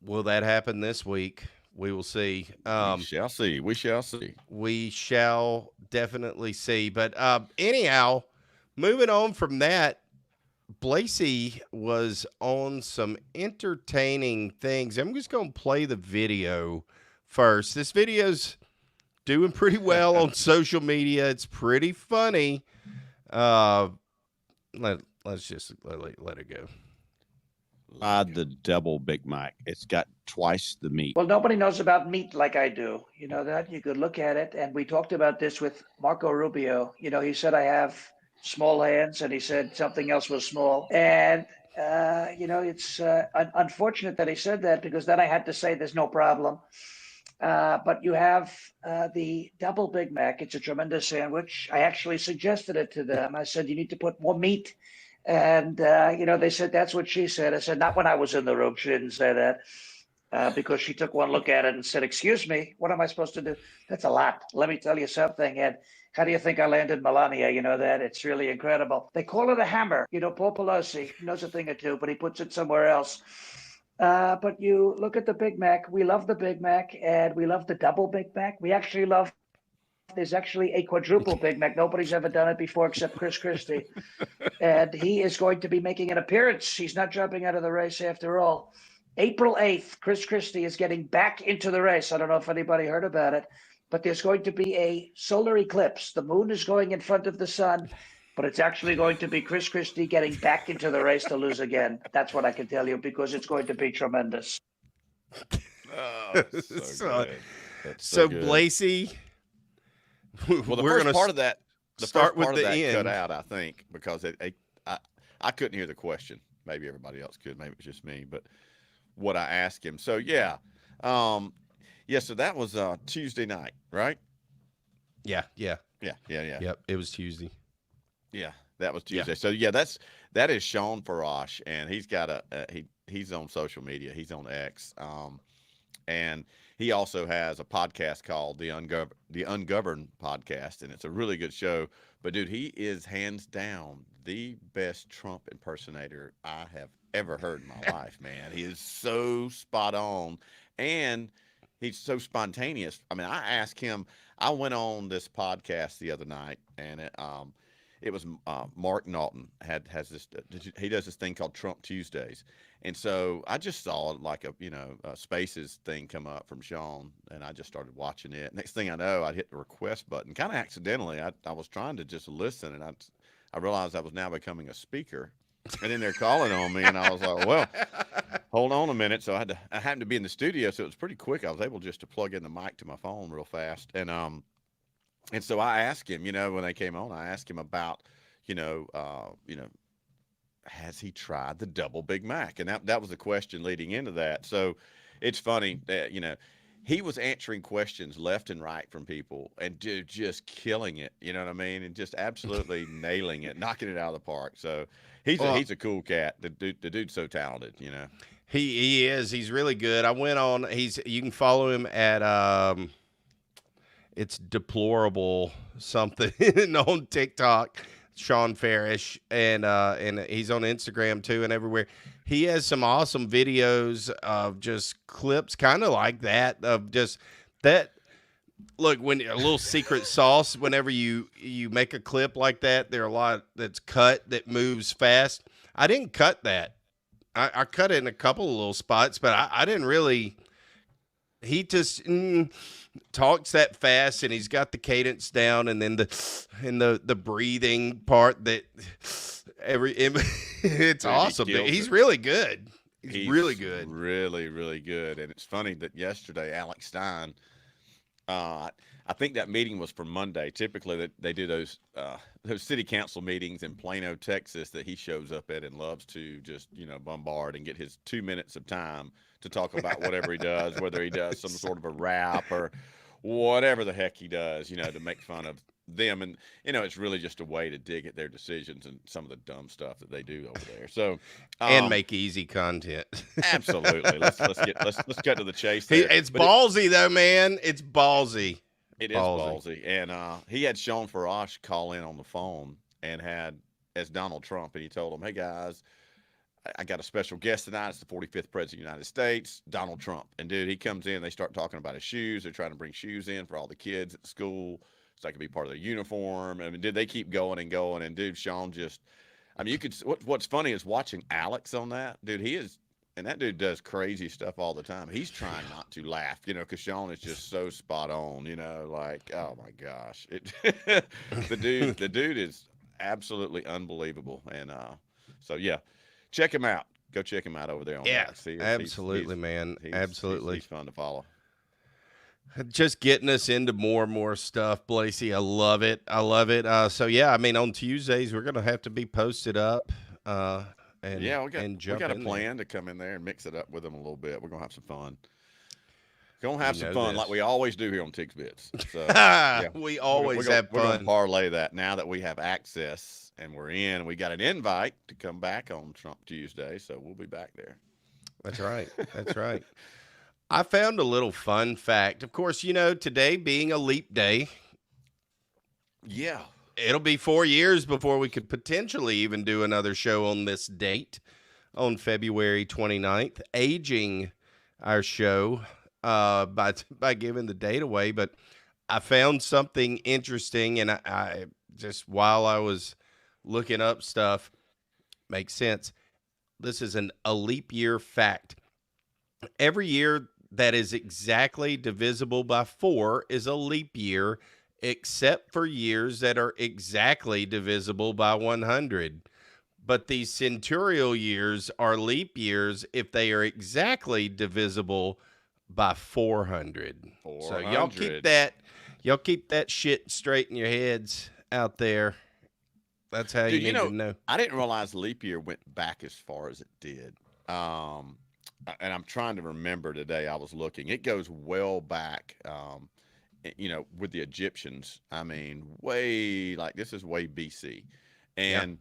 Speaker 1: Will that happen this week? We will see.
Speaker 2: We shall see. We shall see.
Speaker 1: We shall definitely see. But anyhow, moving on from that, Blasi was on some entertaining things. I'm just going to play the video first. This video's doing pretty well on social media. It's pretty funny. Let's just let it go.
Speaker 5: The double Big Mac. It's got twice the meat.
Speaker 6: Well, nobody knows about meat like I do. You know that? You could look at it. And we talked about this with Marco Rubio. He said I have small hands, and he said something else was small. And, it's unfortunate that he said that, because then I had to say there's no problem. But you have the double Big Mac. It's a tremendous sandwich. I actually suggested it to them. I said, you need to put more meat And, they said, that's what she said. I said, not when I was in the room. She didn't say that. Because she took one look at it and said, excuse me, what am I supposed to do? That's a lot. Let me tell you something. And how do you think I landed Melania? You know that? It's really incredible. They call it a hammer. Paul Pelosi knows a thing or two, but he puts it somewhere else. But you look at the Big Mac. We love the Big Mac, and we love the double Big Mac. We actually love, there's actually a quadruple Big Mac. Nobody's ever done it before except Chris Christie. And he is going to be making an appearance. He's not jumping out of the race after all. April 8th, Chris Christie is getting back into the race. I don't know if anybody heard about it, but there's going to be a solar eclipse. The moon is going in front of the sun, but it's actually going to be Chris Christie getting back into the race to lose again. That's what I can tell you, because it's going to be tremendous.
Speaker 2: Oh,
Speaker 1: so Blasi,
Speaker 2: well, the
Speaker 1: we're
Speaker 2: first part of that,
Speaker 1: start with the end.
Speaker 2: cut out, I think, because I couldn't hear the question. Maybe everybody else could. Maybe it was just me, but what I asked him. So yeah. So that was Tuesday night, right?
Speaker 1: Yeah.
Speaker 2: Yep,
Speaker 1: It was Tuesday.
Speaker 2: Yeah, that was Tuesday.
Speaker 1: Yeah.
Speaker 2: So yeah, that is Sean Farash, and he's got he's on social media. He's on X, and he also has a podcast called the Ungoverned Podcast, and it's a really good show. But dude, he is hands down the best Trump impersonator I have ever heard in my life, man. He is so spot on, and he's so spontaneous. I mean, I asked him, I went on this podcast the other night, and it was Mark Naughton has this, he does this thing called Trump Tuesdays. And so I just saw like a Spaces thing come up from Sean, and I just started watching it. Next thing I know, I hit the request button kind of accidentally. I was trying to just listen, and I realized I was now becoming a speaker, and then they're calling on me, and I was like, well, hold on a minute. So I happened to be in the studio, so it was pretty quick. I was able just to plug in the mic to my phone real fast. And so I asked him, when they came on, I asked him about, has he tried the double Big Mac? And that was the question leading into that. So it's funny that, he was answering questions left and right from people, and dude, just killing it. You know what I mean? And just absolutely nailing it, knocking it out of the park. So he's a cool cat. The dude's so talented,
Speaker 1: He is. He's really good. I went on. You can follow him at it's deplorable something on TikTok. Sean Farish, and he's on Instagram too and everywhere. He has some awesome videos of just clips kind of like that, of just that. Look, when a little secret sauce, whenever you make a clip like that, there are a lot that's cut that moves fast. I didn't cut that. I cut it in a couple of little spots, but I didn't really. He just talks that fast, and he's got the cadence down, and then the breathing part that it's awesome. He's really good. He's really good.
Speaker 2: Really, really good. And it's funny that yesterday, Alex Stein, I think that meeting was for Monday. Typically they do those city council meetings in Plano, Texas, that he shows up at and loves to just, bombard and get his 2 minutes of time to talk about whatever he does, whether he does some sort of a rap or whatever the heck he does, to make fun of them. And, it's really just a way to dig at their decisions and some of the dumb stuff that they do over there. So,
Speaker 1: and make easy content.
Speaker 2: Absolutely. Let's cut to the chase there.
Speaker 1: It's ballsy though, man. It's ballsy.
Speaker 2: It is ballsy. And he had Sean Farash call in on the phone and had as Donald Trump, and he told him, hey guys, I got a special guest tonight. It's the 45th president of the United States, Donald Trump. And dude, he comes in, they start talking about his shoes. They're trying to bring shoes in for all the kids at school, so that could be part of their uniform. I mean, dude, they keep going and going. And dude, Sean just, I mean, what's funny is watching Alex on that. Dude, and that dude does crazy stuff all the time. He's trying not to laugh, because Sean is just so spot on, like, oh my gosh. The dude is absolutely unbelievable. And so, yeah. Check him out. Go check him out over there on X.
Speaker 1: Absolutely, man. Absolutely.
Speaker 2: He's fun to follow.
Speaker 1: Just getting us into more and more stuff, Blasi. I love it. So, yeah, I mean, on Tuesdays, we're going to have to be posted up. We got a plan to come in there and mix it up with them a little bit. We're going to have some fun.
Speaker 2: Gonna have
Speaker 1: You
Speaker 2: some
Speaker 1: know
Speaker 2: fun
Speaker 1: this.
Speaker 2: like we always do here on Tigsbits. So yeah,
Speaker 1: We always have
Speaker 2: we're gonna
Speaker 1: fun.
Speaker 2: parlay that now that we have access and we're in. We got an invite to come back on Trump Tuesday, so we'll be back there.
Speaker 1: That's right. That's right. I found a little fun fact. Of course, you know, today being a leap day,
Speaker 2: Yeah.
Speaker 1: it'll be 4 years before we could potentially even do another show on this date on February 29th, aging our show by giving the date away. But I found something interesting, and I just, while I was looking up stuff, makes sense. This is a leap year fact. Every year that is exactly divisible by 4 is a leap year, except for years that are exactly divisible by 100. But these centurial years are leap years if they are exactly divisible by 400. So y'all keep
Speaker 2: 400.
Speaker 1: that shit straight in your heads out there. That's how
Speaker 2: Dude,
Speaker 1: you need to know.
Speaker 2: I didn't realize leap year went back as far as it did. And I'm trying to remember today. I was looking. It goes well back. With the Egyptians. I mean, this is way BC. And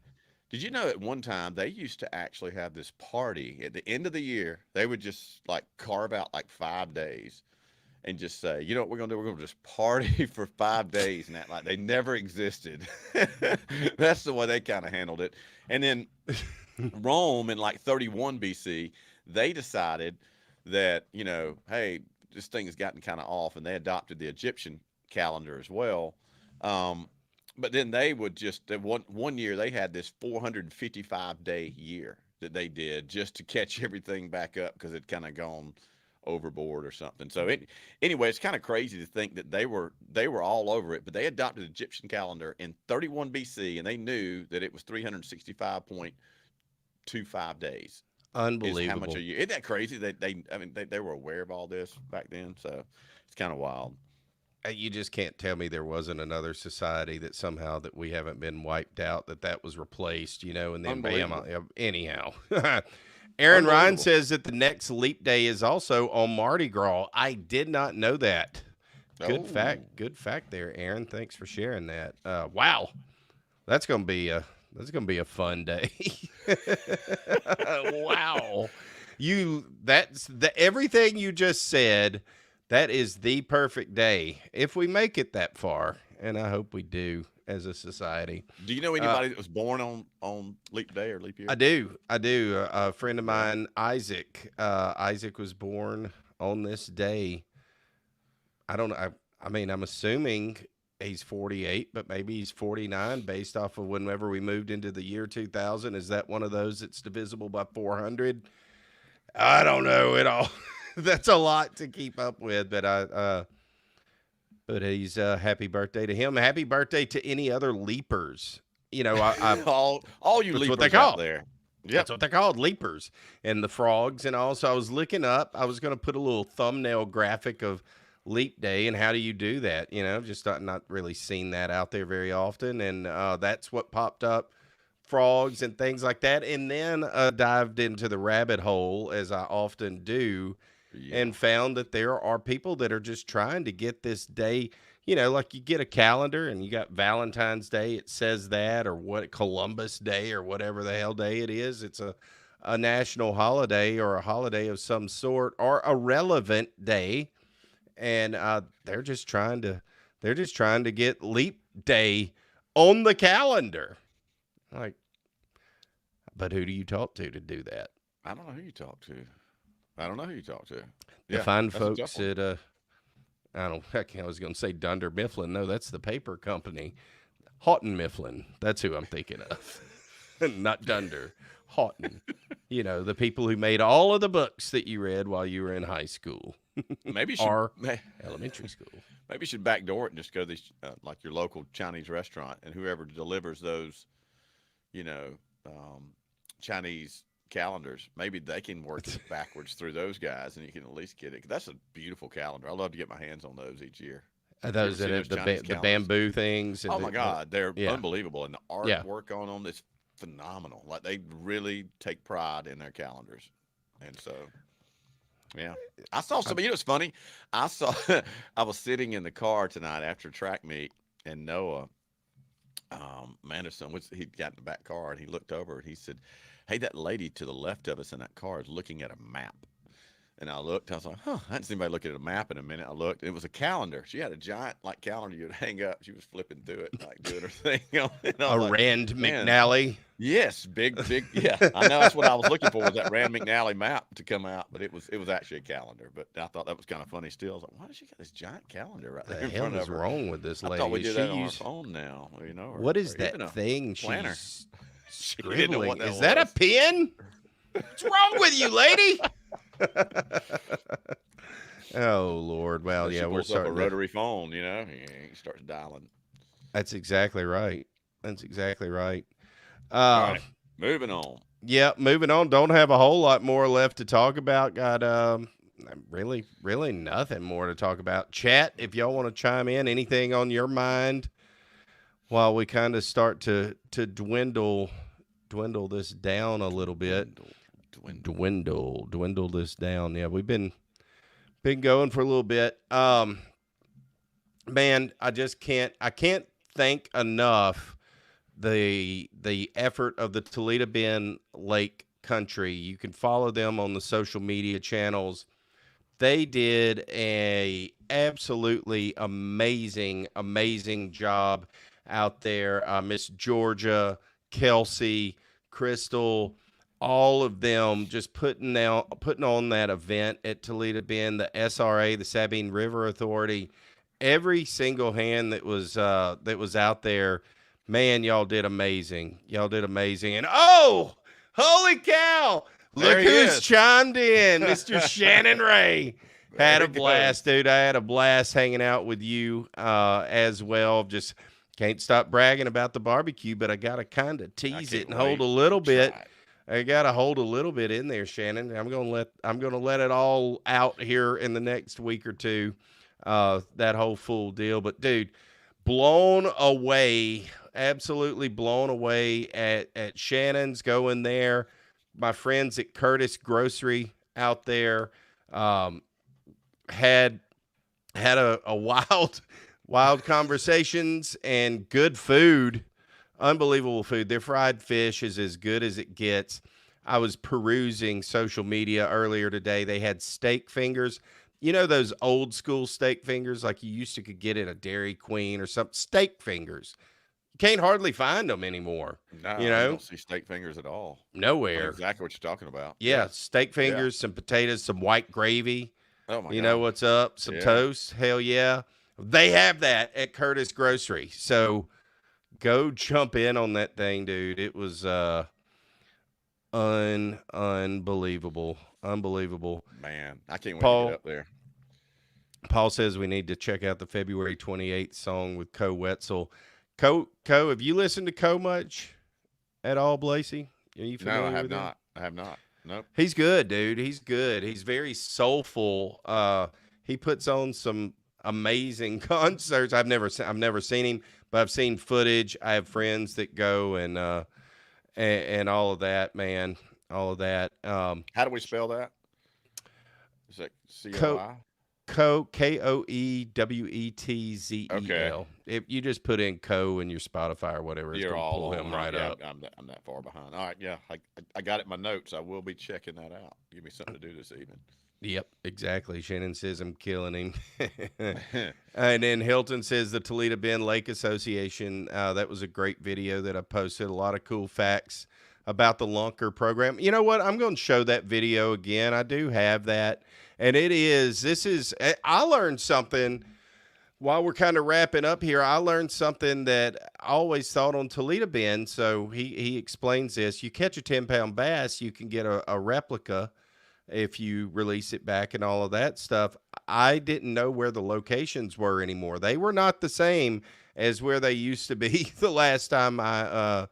Speaker 2: did you know at one time they used to actually have this party at the end of the year? They would just like carve out like 5 days and just say, you know what we're gonna do? We're gonna just party for 5 days and act like they never existed. That's the way they kind of handled it. And then Rome in like 31 BC, they decided that, hey, this thing has gotten kind of off, and they adopted the Egyptian calendar as well. But then they would just one year they had this 455-day year that they did just to catch everything back up because it kind of gone overboard or something. So anyway, it's kind of crazy to think that they were all over it, but they adopted the Egyptian calendar in 31 BC, and they knew that it was 365.25 days.
Speaker 1: Unbelievable.
Speaker 2: How much a year? Isn't that crazy? They were aware of all this back then, so it's kind of wild.
Speaker 1: You just can't tell me there wasn't another society that somehow that we haven't been wiped out, that was replaced, and then bam. Anyhow, Aaron Ryan says that the next leap day is also on Mardi Gras. I did not know that. Good fact. Good fact there, Aaron. Thanks for sharing that. Wow, that's gonna be a fun day. Wow, everything you just said. That is the perfect day if we make it that far, and I hope we do as a society.
Speaker 2: Do you know anybody that was born on leap day or leap year?
Speaker 1: I do. A friend of mine, Isaac. Isaac was born on this day. I don't know. I'm assuming he's 48, but maybe he's 49 based off of whenever we moved into the year 2000. Is that one of those that's divisible by 400? I don't know at all. That's a lot to keep up with, but he's happy birthday to him. Happy birthday to any other leapers.
Speaker 2: All you leapers
Speaker 1: what they call
Speaker 2: out there.
Speaker 1: Yep. That's what they're called, leapers, and the frogs and all. So I was looking up. I was going to put a little thumbnail graphic of leap day and how do you do that? Just not really seen that out there very often, and that's what popped up. Frogs and things like that, and then dived into the rabbit hole as I often do. Yeah. And found that there are people that are just trying to get this day, like you get a calendar and you got Valentine's Day, it says that, or what, Columbus Day or whatever the hell day it is. It's a national holiday or a holiday of some sort or a relevant day. And they're just trying to get leap day on the calendar. Like, but who do you talk to do that?
Speaker 2: I don't know who you talk to.
Speaker 1: The fine folks at I was going to say Dunder Mifflin. No, that's the paper company. Houghton Mifflin. That's who I'm thinking of. Not Dunder. Houghton. The people who made all of the books that you read while you were in high school.
Speaker 2: Maybe
Speaker 1: or elementary school.
Speaker 2: Maybe you should backdoor it and just go to these, like your local Chinese restaurant, and whoever delivers those, Chinese calendars, maybe they can work it backwards through those guys, and you can at least get it. That's a beautiful calendar. I love to get my hands on those each year.
Speaker 1: Those the bamboo things.
Speaker 2: Oh my God, they're unbelievable, and the artwork on them is phenomenal. Like they really take pride in their calendars, and so Yeah. I saw somebody, it's funny. I saw, I was sitting in the car tonight after track meet, and Noah Manderson, he'd got in the back car, and he looked over and he said, "Hey, that lady to the left of us in that car is looking at a map." And I looked, I was like, I hadn't seen anybody look at a map in a minute. I looked, it was a calendar. She had a giant calendar you'd hang up. She was flipping through it, doing her thing.
Speaker 1: A Rand McNally.
Speaker 2: Yes, big. Yeah, I know that's what I was looking for, was that Rand McNally map to come out, but it was actually a calendar. But I thought that was kind of funny still. I was like, why does she got this giant calendar right there in front of her?
Speaker 1: What is wrong with this lady?
Speaker 2: I thought we did that on our phone now.
Speaker 1: What is that thing
Speaker 2: planner.
Speaker 1: she's
Speaker 2: scribbling?
Speaker 1: Is that a pen? What's wrong with you, lady? Oh Lord! Well, yeah, we're starting
Speaker 2: a rotary phone. He starts dialing.
Speaker 1: That's exactly right. That's exactly right.
Speaker 2: All right, moving on.
Speaker 1: Yeah, moving on. Don't have a whole lot more left to talk about. Got really nothing more to talk about. Chat, if y'all want to chime in, anything on your mind, while we kind of start to dwindle this down a little bit. Dwindle this down. Yeah, we've been going for a little bit. Man, I can't thank enough the effort of the Toledo Bend Lake Country. You can follow them on the social media channels. They did a absolutely amazing job out there. Miss Georgia, Kelsey, Crystal, all of them just putting on that event at Toledo Bend, the SRA, the Sabine River Authority, every single hand that was out there. Man, y'all did amazing. And oh, holy cow! Look who's chimed in, Mr. Shannon Ray. Had a blast, dude. I had a blast hanging out with you as well. Just can't stop bragging about the barbecue, but I gotta kind of tease it and hold a little bit. I gotta hold a little bit in there, Shannon. I'm gonna let it all out here in the next week or two. That whole full deal. But dude, blown away, absolutely blown away at Shannon's going there. My friends at Curtis Grocery out there had a wild conversations and good food. Unbelievable food. Their fried fish is as good as it gets. I was perusing social media earlier today. They had steak fingers. You know those old school steak fingers like you used to could get at a Dairy Queen or something? Steak fingers. You can't hardly find them anymore.
Speaker 2: No, I don't see steak fingers at all.
Speaker 1: Nowhere.
Speaker 2: I know exactly what you're talking about.
Speaker 1: Yeah, steak fingers, some potatoes, some white gravy.
Speaker 2: Oh, my God.
Speaker 1: You know what's up? Some toast. Hell yeah. They have that at Curtis Grocery. So go jump in on that thing, dude. It was unbelievable.
Speaker 2: Man, I can't wait to get up there.
Speaker 1: Paul says we need to check out the February 28th song with Co Wetzel. Co, have you listened to Co much at all, Blasi? Are you familiar with him?
Speaker 2: No, I have not. Nope.
Speaker 1: He's good, dude. He's good. He's very soulful. He puts on some amazing concerts. I've never seen him, but I've seen footage. I have friends that go and all of that, man. All of that.
Speaker 2: How do we spell that? Is it C-O-I?
Speaker 1: Koewetzel.
Speaker 2: Okay.
Speaker 1: If you just put in Co in your Spotify or whatever, it's going to pull him right up.
Speaker 2: I'm that far behind. All right, yeah. I got it in my notes. I will be checking that out. Give me something to do this evening.
Speaker 1: Yep, exactly. Shannon says I'm killing him. And then Hilton says the Toledo Bend Lake Association. That was a great video that I posted. A lot of cool facts about the Lunker program. You know what? I'm going to show that video again. I do have that. And I learned something while we're kind of wrapping up here. I learned something that I always thought on Toledo Bend. So he explains this. You catch a 10-pound bass, you can get a replica if you release it back and all of that stuff. I didn't know where the locations were anymore. They were not the same as where they used to be the last time I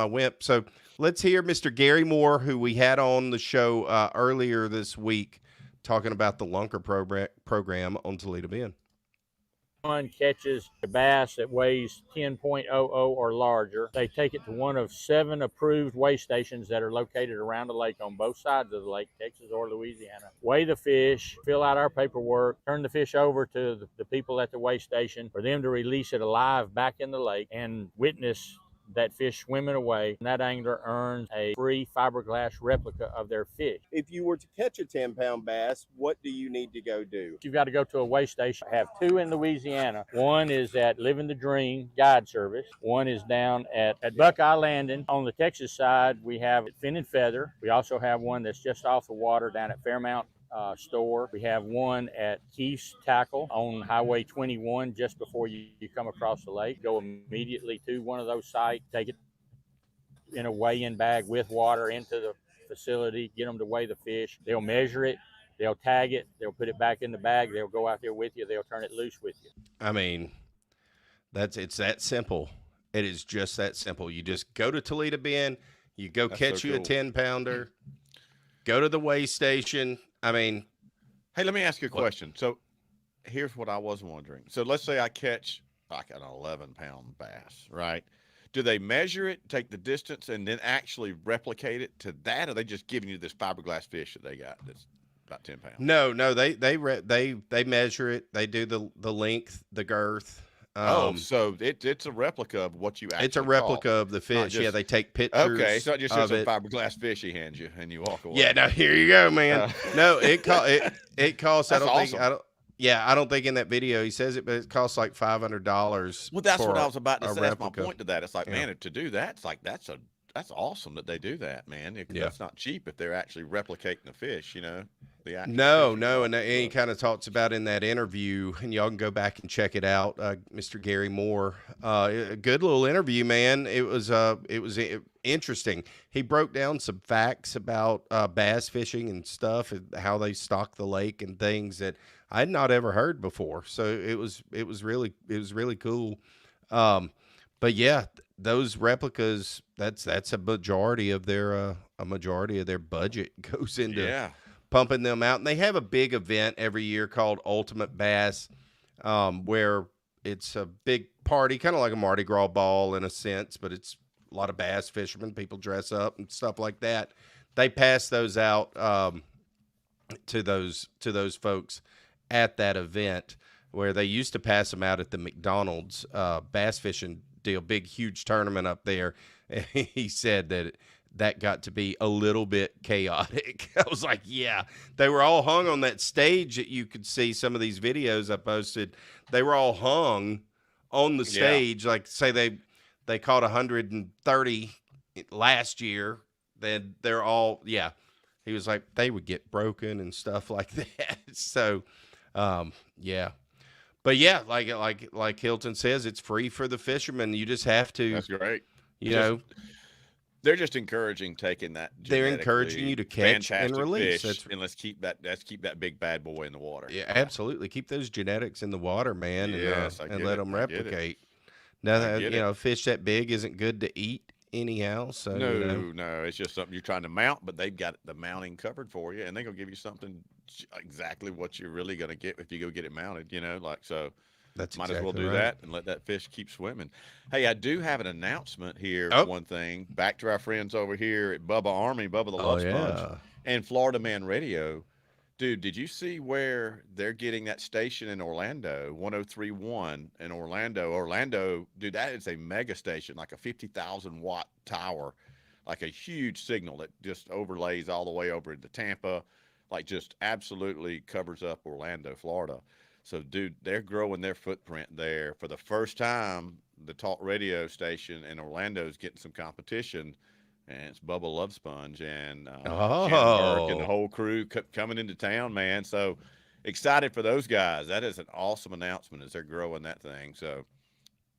Speaker 1: went. So let's hear Mr. Gary Moore, who we had on the show earlier this week, talking about the Lunker program on Toledo Bend.
Speaker 7: catches a bass that weighs 10.00 or larger, they take it to one of 7 approved weigh stations that are located around the lake on both sides of the lake, Texas or Louisiana. Weigh the fish, fill out our paperwork, turn the fish over to the people at the weigh station for them to release it alive back in the lake and witness that fish swimming away. And that angler earns a free fiberglass replica of their fish.
Speaker 1: If you were to catch a 10-pound bass, what do you need to go do?
Speaker 7: You've got to go to a weigh station. I have 2 in Louisiana. One is at Living the Dream Guide Service. One is down at Buckeye Landing. On the Texas side, we have Fin and Feather. We also have one that's just off the water down at Fairmount store. We have one at Keith's Tackle on Highway 21 just before you come across the lake. Go immediately to one of those sites, take it in a weigh-in bag with water into the facility, get them to weigh the fish. They'll measure it, they'll tag it, they'll put it back in the bag, they'll go out there with you, they'll turn it loose with you.
Speaker 1: I mean, it's that simple. It is just that simple. You just go to Toledo Bend, you go catch you a 10-pounder, go to the weigh station. I mean,
Speaker 2: hey, let me ask you a question. So here's what I was wondering. So let's say I catch like an 11-pound bass, right? Do they measure it, take the distance, and then actually replicate it to that, or are they just giving you this fiberglass fish that they got that's about 10 pounds?
Speaker 1: No, they measure it. They do the length, the girth.
Speaker 2: So it's a replica of what you actually
Speaker 1: It's a replica
Speaker 2: caught.
Speaker 1: of the fish.
Speaker 2: Just,
Speaker 1: yeah, they take pictures.
Speaker 2: Okay, so it just
Speaker 1: of
Speaker 2: some
Speaker 1: it.
Speaker 2: fiberglass fish he hands you, and you walk away.
Speaker 1: Yeah, now here you go, man. No, it costs.
Speaker 2: That's awesome.
Speaker 1: I don't think in that video he says it, but it costs like $500.
Speaker 2: Well, that's what I was about to say. That's my
Speaker 1: replica.
Speaker 2: point to that. It's like, man, to do that, it's like that's awesome that they do that, man. That's not cheap if they're actually replicating the fish, you know.
Speaker 1: No, and he kind of talks about in that interview, and y'all can go back and check it out. Mr. Gary Moore, a good little interview, man. It was interesting. He broke down some facts about bass fishing and stuff, and how they stock the lake and things that I had not ever heard before. So it was really cool. But yeah, those replicas, that's a majority of their budget goes into pumping them out. And they have a big event every year called Ultimate Bass, where it's a big party, kind of like a Mardi Gras ball in a sense, but it's a lot of bass fishermen, people dress up and stuff like that. They pass those out to those folks at that event, where they used to pass them out at the McDonald's bass fishing deal, big huge tournament up there. And he said that got to be a little bit chaotic. I was like, yeah, they were all hung on that stage that you could see some of these videos I posted. They were all hung on the stage. Like say they caught 130 last year. Then they're all, he was like, they would get broken and stuff like that. So, but yeah, like Hilton says, it's free for the fishermen. You just have to.
Speaker 2: That's great.
Speaker 1: You know,
Speaker 2: they're just encouraging taking that.
Speaker 1: They're encouraging you to catch and release.
Speaker 2: And let's keep that big bad boy in the water.
Speaker 1: Yeah, absolutely. Keep those genetics in the water, man, and let them replicate. Now, a fish that big isn't good to eat anyhow. So
Speaker 2: no, it's just something you're trying to mount, but they've got the mounting covered for you, and they're gonna give you something exactly what you're really gonna get if you go get it mounted. You know, like so.
Speaker 1: That's
Speaker 2: might
Speaker 1: exactly
Speaker 2: as well do that and let that fish keep swimming. Hey, I do have an announcement here. One thing, back to our friends over here at Bubba the Love Sponge and Florida Man Radio. Dude, did you see where they're getting that station in Orlando, 103.1 in Orlando, dude, that is a mega station, like a 50,000 watt tower, like a huge signal that just overlays all the way over into Tampa, like just absolutely covers up Orlando, Florida. So, dude, they're growing their footprint there. For the first time, the talk radio station in Orlando is getting some competition, and it's Bubba Love Sponge and Shannon Burke and the whole crew coming into town, man. So, excited for those guys. That is an awesome announcement as they're growing that thing. So,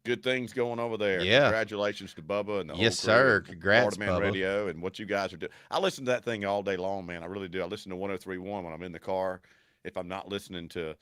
Speaker 2: good things going over there.
Speaker 1: Yeah.
Speaker 2: Congratulations to Bubba and the whole crew.
Speaker 1: Yes, sir. Congrats,
Speaker 2: Florida Man
Speaker 1: Bubba.
Speaker 2: Radio and what you guys are doing. I listen to that thing all day long, man. I really do. I listen to 103.1 when I'm in the car. If I'm not listening to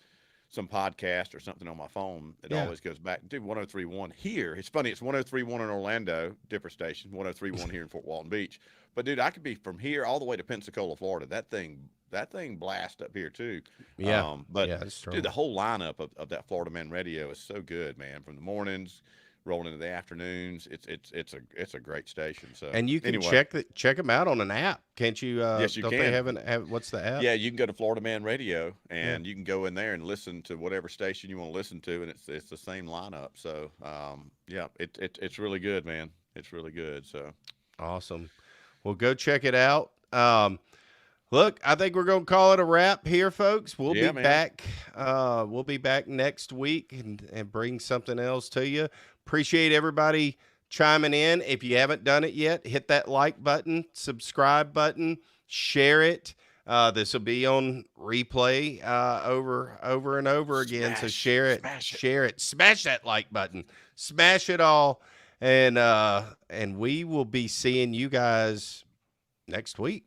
Speaker 2: some podcast or something on my phone, it
Speaker 1: Yeah.
Speaker 2: always goes back. Dude, 103.1 here. It's funny. It's 103.1 in Orlando, different station. 103.1 here in Fort Walton Beach. But dude, I could be from here all the way to Pensacola, Florida. That thing blasts up here too.
Speaker 1: Yeah.
Speaker 2: But
Speaker 1: Yeah, that's true.
Speaker 2: dude, the whole lineup of that Florida Man Radio is so good, man. From the mornings rolling into the afternoons, it's a great station. So
Speaker 1: And you can
Speaker 2: anyway,
Speaker 1: check them out on an app, can't you?
Speaker 2: Yes, you
Speaker 1: don't
Speaker 2: can.
Speaker 1: They have what's the app?
Speaker 2: yeah, you can go to Florida Man Radio and you can go in there and listen to whatever station you want to listen to, and it's the same lineup. So yeah, it's really good, man. It's really good. So
Speaker 1: Awesome. Well, go check it out. Look, I think we're gonna call it a wrap here, folks. We'll
Speaker 2: Yeah,
Speaker 1: be
Speaker 2: man.
Speaker 1: back. We'll be back next week and bring something else to you. Appreciate everybody chiming in. If you haven't done it yet, hit that like button, subscribe button, share it. This will be on replay over and over again. So share it, share it, smash that like button, smash it all, and we will be seeing you guys next week.